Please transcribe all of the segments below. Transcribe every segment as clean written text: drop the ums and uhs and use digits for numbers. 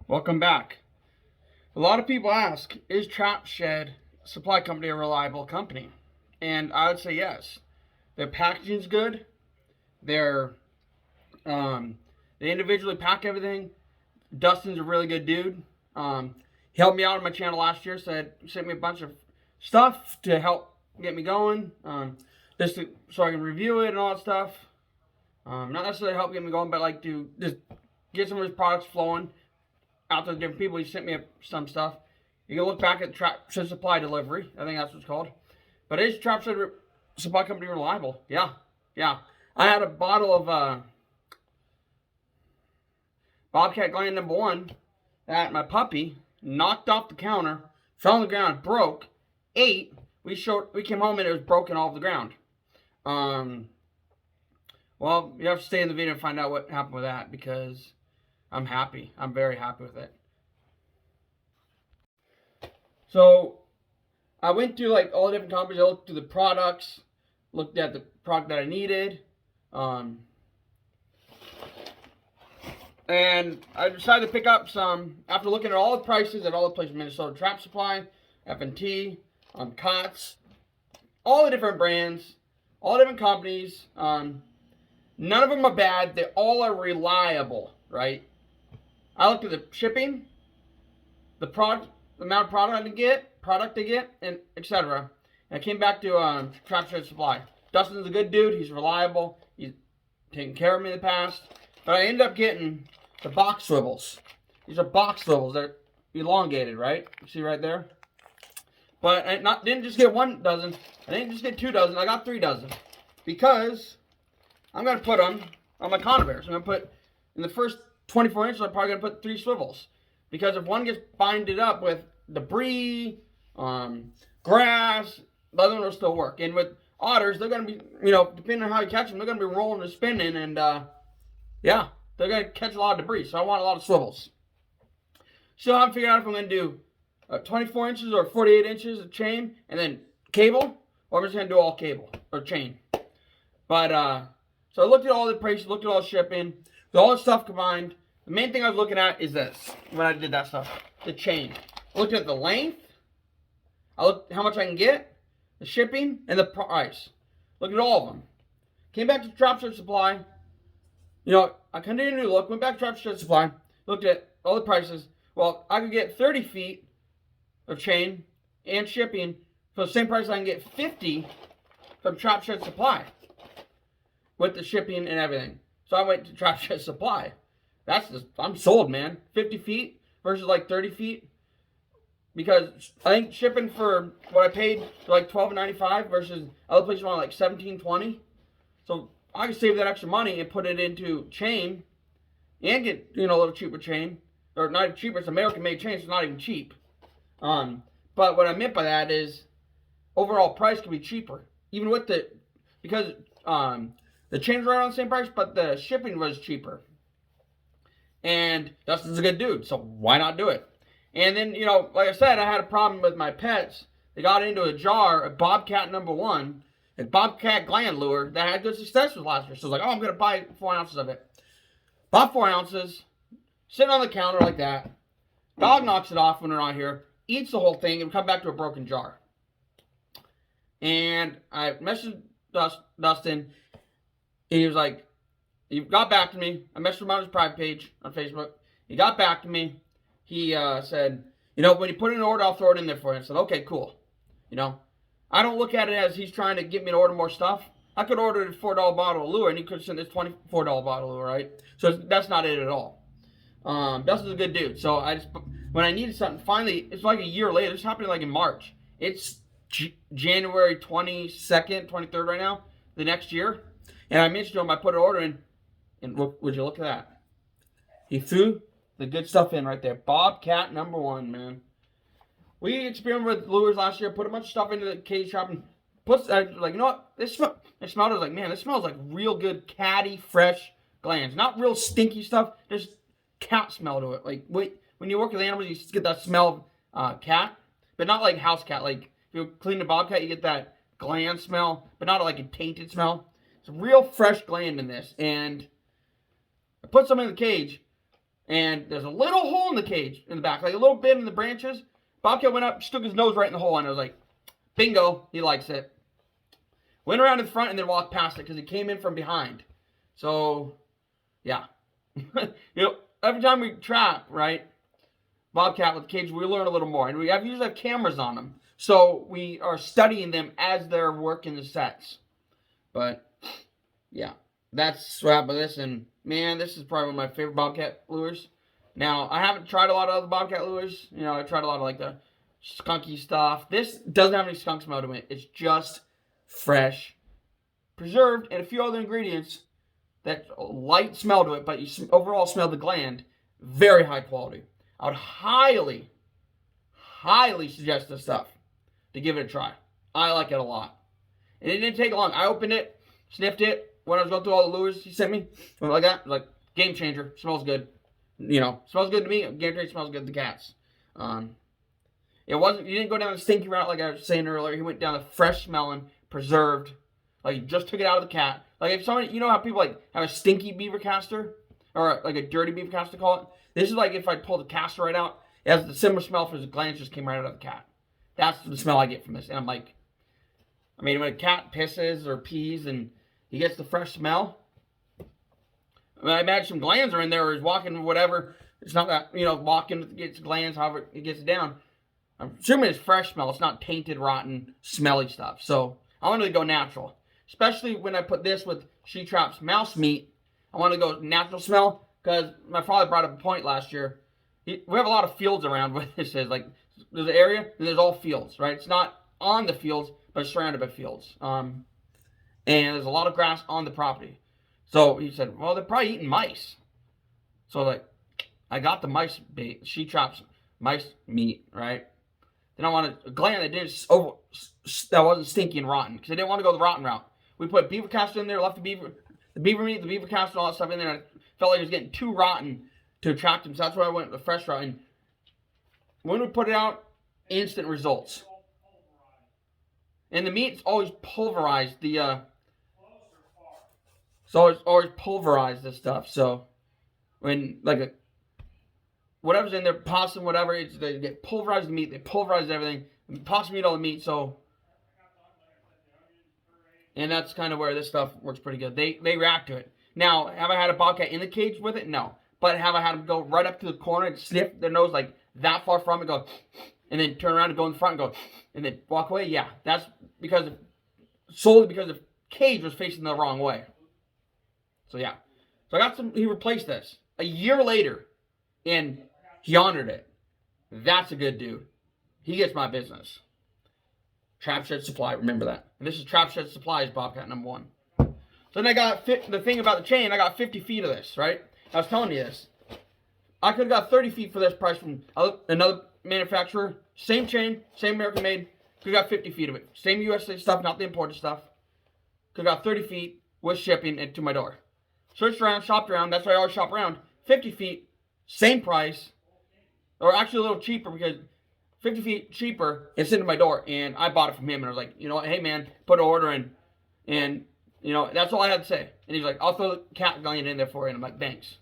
Welcome back. A lot of people ask, is Trap Shed Supply Company a reliable company? And I would say yes. Their packaging's good. They're they individually pack everything. Dustin's a really good dude. He helped me out on my channel last year, sent me a bunch of stuff to help get me going, so I can review it and all that stuff. Not necessarily help get me going, but like to just get some of his products flowing out to different people. He sent me some stuff. You can look back at Trap Shed Supply Delivery. I think that's what it's called. But is Trap Shed Supply Company reliable? Yeah. I had a bottle of Bobcat Gland #1 that my puppy knocked off the counter, fell on the ground, broke, ate. We came home and it was broken all over the ground. Well, you have to stay in the video and find out what happened with that because I'm happy. I'm very happy with it. So I went through like all the different companies. I looked through the products, looked at the product that I needed, and I decided to pick up some after looking at all the prices at all the places: Minnesota Trap Supply, F&T, COTS, all the different brands, all the different companies. None of them are bad. They all are reliable, right? I looked at the shipping, the product, the amount of product I get, and etc. And I came back to Trap Shed Supply. Dustin's a good dude. He's reliable. He's taken care of me in the past. But I ended up getting the box swivels. These are box swivels. They're elongated, right? You see right there? But I didn't just get 1 dozen. I didn't just get 2 dozen. I got 3 dozen. Because I'm going to put them on my conibears. I'm going to put, in the first 24 inches, I'm probably going to put 3 swivels. Because if one gets binded up with debris, grass, the other one will still work. And with otters, they're going to be, depending on how you catch them, they're going to be rolling and spinning. And, yeah, they're going to catch a lot of debris. So I want a lot of swivels. So I'm figuring out if I'm going to do 24 inches or 48 inches of chain and then cable, or I'm just going to do all cable or chain. But, so I looked at all the prices, looked at all the shipping, with all the stuff combined. The main thing I was looking at is this, when I did that stuff, the chain. I looked at the length, I looked at how much I can get, the shipping, and the price. Looked at all of them. Came back to Trap Shed Supply. I continued to look, went back to Trap Shed Supply, looked at all the prices. Well, I could get 30 feet of chain and shipping for the same price I can get 50 from Trap Shed Supply with the shipping and everything. So I went to Trap Shed Supply. I'm sold, man. 50 feet versus like 30 feet. Because I think shipping for what I paid for like $12.95 versus other places around like $17.20. So I can save that extra money and put it into chain and get, a little cheaper chain. Or not cheaper, it's American made chain, so it's not even cheap. But what I meant by that is overall price can be cheaper. Even with because the chains were around the same price, but the shipping was cheaper. And Dustin's a good dude, so why not do it? And then, like I said, I had a problem with my pets. They got into a jar of Bobcat #1, a Bobcat Gland lure that had good success with last year. So I was like, I'm going to buy 4 ounces of it. Bought 4 ounces, sitting on the counter like that. Dog knocks it off when they're not here, eats the whole thing, and come back to a broken jar. And I messaged Dustin. He was like, he got back to me. I messaged him on his private page on Facebook. He got back to me. He said, when you put in an order, I'll throw it in there for you. I said, okay, cool. I don't look at it as he's trying to get me to order more stuff. I could order a $4 bottle of lure, and he could send this $24 bottle of lure, right? So that's not it at all. Dustin's a good dude. So when I needed something, finally, it's like a year later. This happened like in March. It's January 22nd, 23rd right now, the next year. And I mentioned to him, I put an order in, and would you look at that? He threw the good stuff in right there. Bobcat #1, man. We experimented with lures last year, put a bunch of stuff into the cage shop, and like, what? I smelled it. I was like, man, this smells like real good, catty, fresh glands. Not real stinky stuff. There's cat smell to it. Like, when you work with animals, you get that smell of cat, but not like house cat. Like, if you clean the Bobcat, you get that gland smell, but not like a tainted smell. It's a real fresh gland in this, and I put some in the cage. And there's a little hole in the cage in the back, like a little bit in the branches. Bobcat went up, stuck his nose right in the hole, and I was like, bingo, he likes it. Went around in front and then walked past it because he came in from behind. So, yeah. Every time we trap, right, bobcat with the cage, we learn a little more. And we usually have cameras on them. So we are studying them as they're working the sets. But, yeah, that's what happened with this. And, man, this is probably one of my favorite bobcat lures. Now, I haven't tried a lot of other bobcat lures. I tried a lot of, like, the skunky stuff. This doesn't have any skunk smell to it. It's just fresh, preserved, and a few other ingredients that light smell to it, but you overall smell the gland. Very high quality. I would highly, highly suggest this stuff to give it a try. I like it a lot. And it didn't take long. I opened it, sniffed it when I was going through all the lures he sent me. Something like that. Like, game changer. Smells good. Smells good to me. Guaranteed smells good to the cats. He didn't go down the stinky route like I was saying earlier. He went down the fresh smelling, preserved. Like, he just took it out of the cat. Like, if somebody, how people, like, have a stinky beaver caster? Or, like, a dirty beaver caster, call it? This is like if I pulled the caster right out. It has the similar smell for the glands just came right out of the cat. That's the smell I get from this. And I'm like, when a cat pisses or pees and he gets the fresh smell, I imagine some glands are in there or he's walking whatever. It's not that, walking, gets glands, however it gets it down. I'm assuming it's fresh smell. It's not tainted, rotten, smelly stuff. So, I wanted to go natural. Especially when I put this with She-Trap's mouse meat. I want to go natural smell. Because my father brought up a point last year. We have a lot of fields around where this is. Like, there's an area, and there's all fields, right? It's not on the fields, but it's surrounded by fields. And there's a lot of grass on the property. So he said, well, they're probably eating mice. So, I got the mice bait, She-Trap's mice meat, right? Then I wanted a gland that wasn't stinky and rotten. Because I didn't want to go the rotten route. We put beaver caster in there, left the beaver meat, the beaver caster, all that stuff in there. And I felt like it was getting too rotten to attract them. So that's why I went the fresh route. And when we put it out, instant results. And the meat's always pulverized. So it's always pulverized, this stuff. So when, whatever's in there, possum, whatever, they get pulverized the meat. They pulverize everything. Possum eat all the meat, so. And that's kind of where this stuff works pretty good. They react to it. Now, have I had a bobcat in the cage with it? No. But have I had them go right up to the corner and sniff their nose like that far from it, go, and then turn around and go in the front and go, and then walk away? Yeah. That's solely because the cage was facing the wrong way. So, yeah. So, he replaced this a year later, and he honored it. That's a good dude. He gets my business. Trap Shed Supply, remember that. And this is Trap Shed Supply's Bobcat number 1. So then I got the thing about the chain, I got 50 feet of this, right? I was telling you this. I could have got 30 feet for this price from another manufacturer. Same chain, same American made. Could have got 50 feet of it. Same USA stuff, not the imported stuff. Could have got 30 feet with shipping it to my door. Searched around, shopped around. That's why I always shop around. 50 feet, same price. Or actually a little cheaper because 50 feet cheaper, it's into my door. And I bought it from him. And I was like, you know what? Hey, man, put an order in. And, that's all I had to say. And he's like, I'll throw the cat gland in there for you. And I'm like, thanks.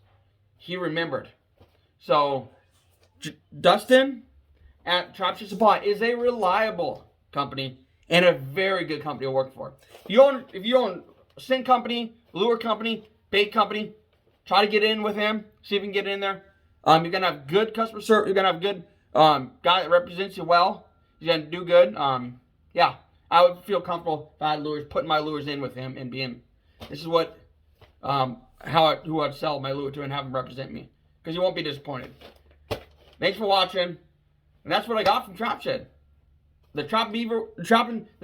He remembered. So, Dustin at Trap Shed Supply is a reliable company and a very good company to work for. If you own a scent company, lure company, bait company, try to get in with him. See if you can get in there. You're going to have good customer service. You're going to have good guy that represents you well. He's going to do good. Yeah, I would feel comfortable if I had lures, putting my lures in with him and being, this is what, who I'd sell my lure to and have him represent me. Because you won't be disappointed. Thanks for watching. And that's what I got from Trap Shed. The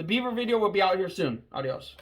beaver video will be out here soon. Adios.